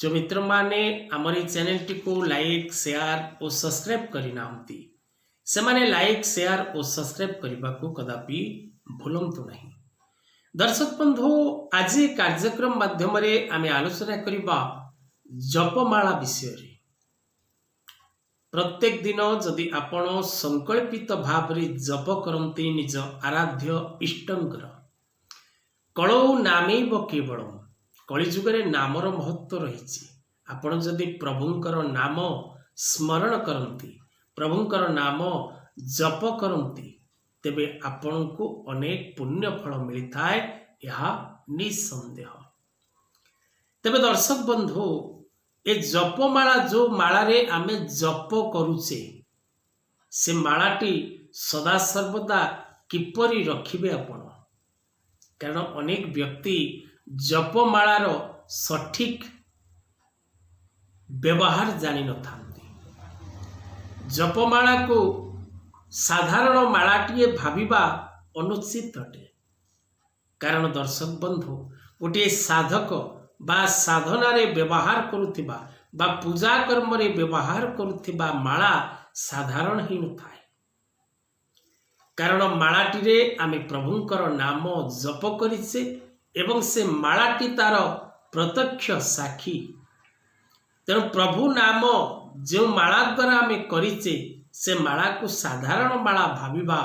जो मित्र माने आमर चैनल टी को लाइक शेयर और सब्सक्राइब करना से माने लाइक शेयर और सब्सक्राइब करने को कदापि भूलंतु नहीं। दर्शक बंधु आज कार्यक्रम माध्यम आम आलोचना करबा जपमाला विषय रे। प्रत्येक दिन जदि आपण संकल्पित भाव रे जप करते निज आराध्य इष्टंकर कलौ नामैव केवलम कलिजुगरे नामर महत्व रही। आपण जदि प्रभुंकर नाम स्मरण करती प्रभुंकर नाम जप करती तेबे आपण को अनेक पुण्य फल मिलता है यह निसंदेह। तेबे दर्शक बंधु ए जपमाला जो माला रे आमे जप करूचे से मालाटी सदा सर्वदा किपरि रखिबे आपण, कारण अनेक व्यक्ति जपमालार सठिक व्यवहार जानी न था। जपमाला को साधारण मालाटीए भाविबा अनुचित अटे, कारण दर्शक बंधु गोटे साधक बा साधना रे व्यवहार करुथिबा बा पूजा कर्म रे व्यवहार करुथिबा माला साधारण ही न थाए, कारण मालाटी रे आमे प्रभुंकर नाम जप करिसे एवं से मालाटी तार प्रत्यक्ष साक्षी। तेणु प्रभु नाम जो माला द्वारा आमे करिचे से माला को साधारण माला भाविबा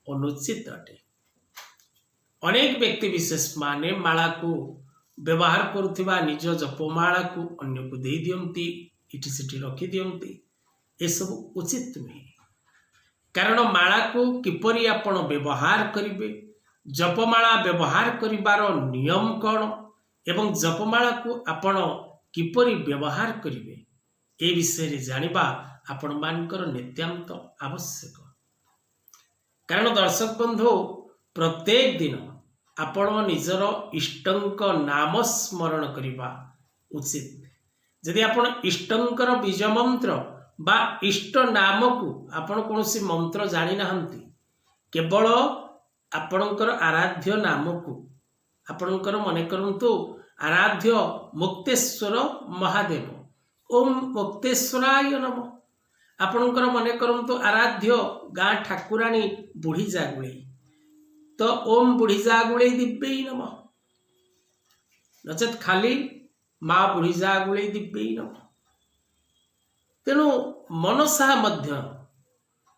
अनुचित अटे। अनेक व्यक्ति विशेष माने माला को व्यवहार करुथिबा निज जपमाला को अन्य को दे दियंती, इठी सिठी रखी दियंती, ये सब उचित नहीं। कारण माला को किपरि आपण व्यवहार करिवे, जपमाला व्यवहार करिबार नियम कौन एवं जपमाला को आपण किपरि व्यवहार करिवे ए विषय रे जानिबा आपण मानकर नित्यांत आवश्यक। कारण दर्शक बंधु प्रत्येक दिन आपण निजर इष्टंक नाम स्मरण करिबा उचित। यदि आपण इष्टंकर बीज मंत्र बा इष्ट नाम को आपण कोनोसी मंत्र जानि नाहंती, केवल आपणकर आराध्य नाम को आपणकर मने करंतु आराध्य मुक्तेश्वर महादेव ओम मुक्तेश्वराय नमः, आपणकर मने करंतु आराध्य गाँ ठाकुराणी बुढ़ी जागुले तो ओम बुढ़ी जागुले दिव्यै नमः, नचेत खाली माँ बुढ़ी जागुले दिव्यै नमः। तेणु मनसा मध्य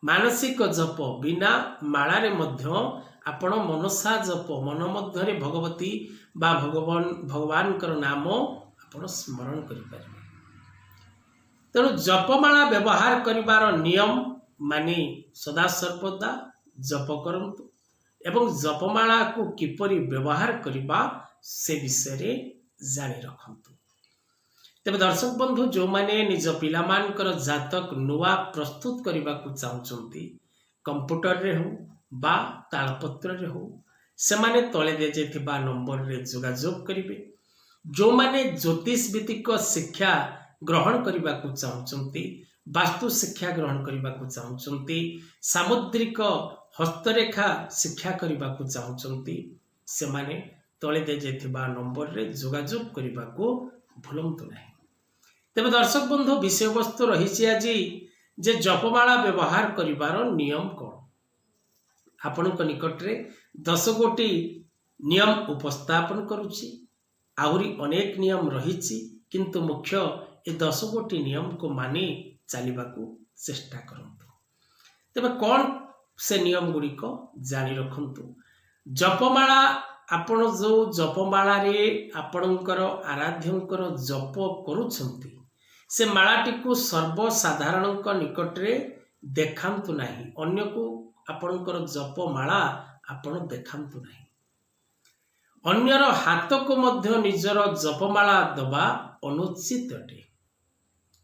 मानसिक जप बिना मालारे मध्य आपण मनसा जप मन मध्य भगवती बा भगवान नाम आपण स्मरण करिपारे। तेणु जपमाला व्यवहार करिबार नियम माने सदा सर्वदा जप करंतु एवं जपमाला को किपरि व्यवहार करिबा से विषय रे जानि रखंतु। तेबे दर्शक बंधु जो माने निज पिलामानकर जातक नुआ प्रस्तुत करबा को चाहउचंती, कंप्यूटर रे हो बा तालपत्र रे हो, से माने तळे दे जेथिबा नंबर रे जोगाजोग करिवे। जो माने ज्योतिष भित्तिक शिक्षा ग्रहण करबा को चाहउचंती, वास्तु शिक्षा ग्रहण करबा को चाहउचंती, सामुद्रिक हस्तरेखा शिक्षा करबा को चाहउचंती, से माने तळे दे जेथिबा नंबर रे जोगाजोग करबा को भूलंतु नहीं। तेबे दर्शक बंधु विषय वस्तु रही आज जे जपमाला व्यवहार करिबार नियम कौन। आपणक निकट रे 10 गोटी नियम उपस्थापन करुछि, आहुरी अनेक नियम रही, किंतु मुख्य ए 10 गोटी नियम को मानि चलिबाकू चेष्टा करंतु। तेबे कौन से नियम गुड़िक जानी रखंतु। जपमाला आपण जो जपमाला रे आपणकर आराध्यंकर जप करुछंती से मालाटी को सर्वसाधारण निकट रे देखांतु नाही, अन्य को आपणकर जपमाला आपण देखांतु नाही। अन्यर हाथ को मध्य निजर जपमाला दबा अनुचित अटे।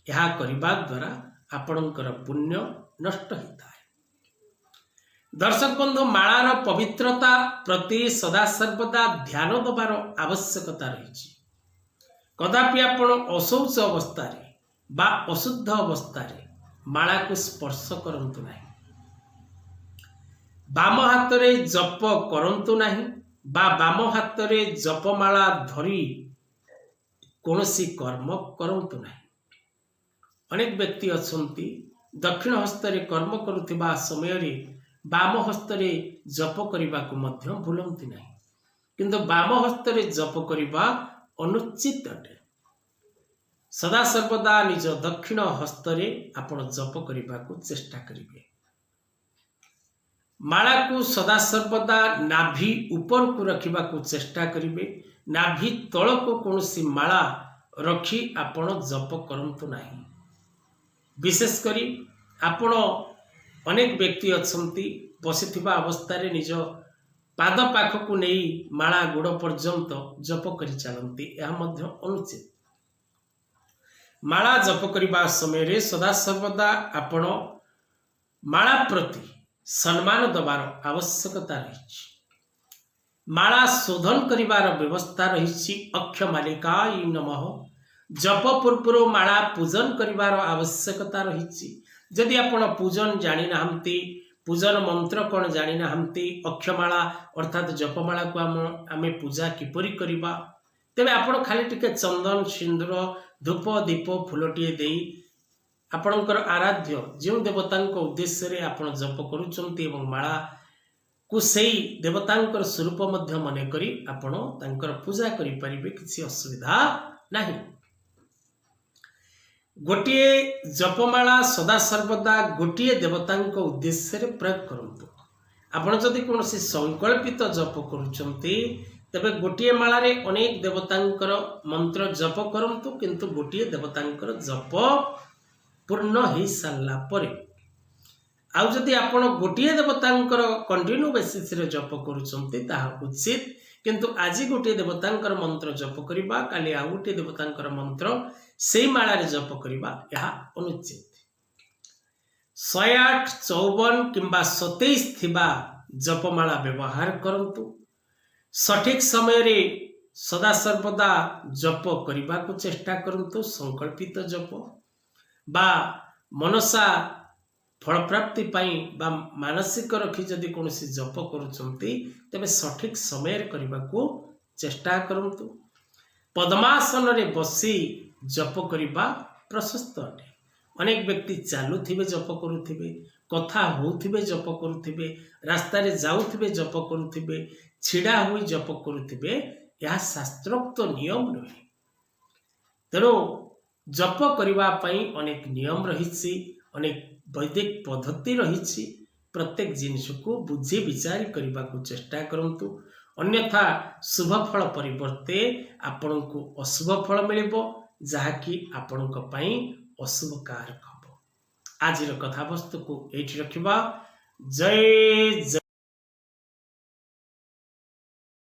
यह करिबा द्वारा आपणकर पुण्य नष्ट होता है। दर्शक बंधु मालार पवित्रता प्रति सदा सर्वदा ध्यान दबार आवश्यकता रही। कदापि आपण अशौच अवस्था बा अशुद्ध अवस्था माला को स्पर्श करंतु नाही। बाम हाथ रे जप करंतु नाही बा बाम हाथ रे जपमाला धरी କୌଣସି କର୍ମ କରନ୍ତୁ ନାହିଁ। ଅନେକ ବ୍ୟକ୍ତି ଅଛନ୍ତି ଦକ୍ଷିଣ ହସ୍ତରେ କର୍ମ କରୁଥିବା ସମୟରେ ବାମ ହସ୍ତରେ ଜପ କରିବାକୁ ମଧ୍ୟ ଭୁଲନ୍ତି ନାହିଁ, କିନ୍ତୁ ବାମ ହସ୍ତରେ ଜପ କରିବା ଅନୁଚିତ ଅଟେ। ସଦାସର୍ବଦା ନିଜ ଦକ୍ଷିଣ ହସ୍ତରେ ଆପଣ ଜପ କରିବାକୁ ଚେଷ୍ଟା କରିବେ। ମାଳାକୁ ସଦାସର୍ବଦା ନାଭି ଉପରକୁ ରଖିବାକୁ ଚେଷ୍ଟା କରିବେ। ନାଭି ତଳକୁ କୌଣସି ମାଳା ରଖି ଆପଣ ଜପ କରନ୍ତୁ ନାହିଁ। ବିଶେଷ କରି ଆପଣ ଅନେକ ବ୍ୟକ୍ତି ଅଛନ୍ତି ବସିଥିବା ଅବସ୍ଥାରେ ନିଜ ପାଦ ପାଖକୁ ନେଇ ମାଳା ଗୋଡ଼ ପର୍ଯ୍ୟନ୍ତ ଜପ କରି ଚାଲନ୍ତି, ଏହା ମଧ୍ୟ ଅନୁଚିତ। ମାଳା ଜପ କରିବା ସମୟରେ ସଦାସର୍ବଦା ଆପଣ ମାଳା ପ୍ରତି ସମ୍ମାନ ଦେବାର ଆବଶ୍ୟକତା ରହିଛି। ମାଳା ଶୋଧନ କରିବାର ବ୍ୟବସ୍ଥା ରହିଛି। ଅକ୍ଷ ମାଲିକାୟ ନମଃ ଜପ ପୂର୍ବରୁ ମାଳା ପୂଜନ କରିବାର ଆବଶ୍ୟକତା ରହିଛି। ଯଦି ଆପଣ ପୂଜନ ଜାଣିନାହାନ୍ତି, ପୂଜନ ମନ୍ତ୍ର କ'ଣ ଜାଣିନାହାନ୍ତି, ଅକ୍ଷମାଳା ଅର୍ଥାତ୍ ଜପମାଳାକୁ ଆମେ ପୂଜା କିପରି କରିବା, ତେବେ ଆପଣ ଖାଲି ଟିକେ ଚନ୍ଦନ ସିନ୍ଦୁର ଧୂପ ଦୀପ ଫୁଲଟିଏ ଦେଇ ଆପଣଙ୍କର ଆରାଧ୍ୟ ଯେଉଁ ଦେବତାଙ୍କ ଉଦ୍ଦେଶ୍ୟରେ ଆପଣ ଜପ କରୁଛନ୍ତି ଏବଂ ମାଳାକୁ ସେଇ ଦେବତାଙ୍କର ସ୍ୱରୂପ ମଧ୍ୟ ମନେକରି ଆପଣ ତାଙ୍କର ପୂଜା କରିପାରିବେ, କିଛି ଅସୁବିଧା ନାହିଁ। ଗୋଟିଏ ଜପମାଳା ସଦାସର୍ବଦା ଗୋଟିଏ ଦେବତାଙ୍କ ଉଦ୍ଦେଶ୍ୟରେ ପ୍ରୟୋଗ କରନ୍ତୁ। ଆପଣ ଯଦି କୌଣସି ସଂକଳ୍ପିତ ଜପ କରୁଛନ୍ତି ତେବେ ଗୋଟିଏ ମାଳାରେ ଅନେକ ଦେବତାଙ୍କର ମନ୍ତ୍ର ଜପ କରନ୍ତୁ, କିନ୍ତୁ ଗୋଟିଏ ଦେବତାଙ୍କର ଜପ ପୂର୍ଣ୍ଣ ହେଇସାରିଲା ପରେ ଆଉ ଯଦି ଆପଣ ଗୋଟିଏ ଦେବତାଙ୍କର କଣ୍ଟିନ୍ୟୁ ବେସିସରେ ଜପ କରୁଛନ୍ତି ତାହା ଉଚିତ, କିନ୍ତୁ ଆଜି ଗୋଟିଏ ଦେବତାଙ୍କର ମନ୍ତ୍ର ଜପ କରିବା, କାଲି ଆଉ ଗୋଟିଏ ଦେବତାଙ୍କର ମନ୍ତ୍ର ସେଇ ମାଳାରେ ଜପ କରିବା ଏହା ଅନୁଚିତ। 108, 54 କିମ୍ବା 27 ଥିବା ଜପମାଳା ବ୍ୟବହାର କରନ୍ତୁ। ସଠିକ ସମୟରେ ସଦାସର୍ବଦା ଜପ କରିବାକୁ ଚେଷ୍ଟା କରନ୍ତୁ। ସଂକଳ୍ପିତ ଜପ ବା ମନସା ଫଳପ୍ରାପ୍ତି ପାଇଁ ବା ମାନସିକ ରଖି ଯଦି କୌଣସି ଜପ କରୁଛନ୍ତି ତେବେ ସଠିକ ସମୟରେ କରିବାକୁ ଚେଷ୍ଟା କରନ୍ତୁ। ପଦ୍ମାସନରେ ବସି ଜପ କରିବା ପ୍ରଶସ୍ତ ଅଟେ। ଅନେକ ବ୍ୟକ୍ତି ଚାଲୁଥିବେ ଜପ କରୁଥିବେ, କଥା ହେଉଥିବେ ଜପ କରୁଥିବେ, ରାସ୍ତାରେ ଯାଉଥିବେ ଜପ କରୁଥିବେ, ଛିଡ଼ା ହୋଇ ଜପ କରୁଥିବେ, ଏହା ଶାସ୍ତ୍ରୋକ୍ତ ନିୟମ ନୁହେଁ। ତେଣୁ ଜପ କରିବା ପାଇଁ ଅନେକ ନିୟମ ରହିଛି, ଅନେକ ବୈଦିକ ପଦ୍ଧତି ରହିଛି। ପ୍ରତ୍ୟେକ ଜିନିଷକୁ ବୁଝି ବିଚାରି କରିବାକୁ ଚେଷ୍ଟା କରନ୍ତୁ, ଅନ୍ୟଥା ଶୁଭ ଫଳ ପରିବର୍ତ୍ତେ ଆପଣଙ୍କୁ ଅଶୁଭ ଫଳ ମିଳିବ, ଯାହାକି ଆପଣଙ୍କ ପାଇଁ ଅଶୁଭ କାରକ ହେବ। ଆଜିର କଥାବସ୍ତୁକୁ ଏଇଠି ରଖିବା। ଜୟ ଜୟ।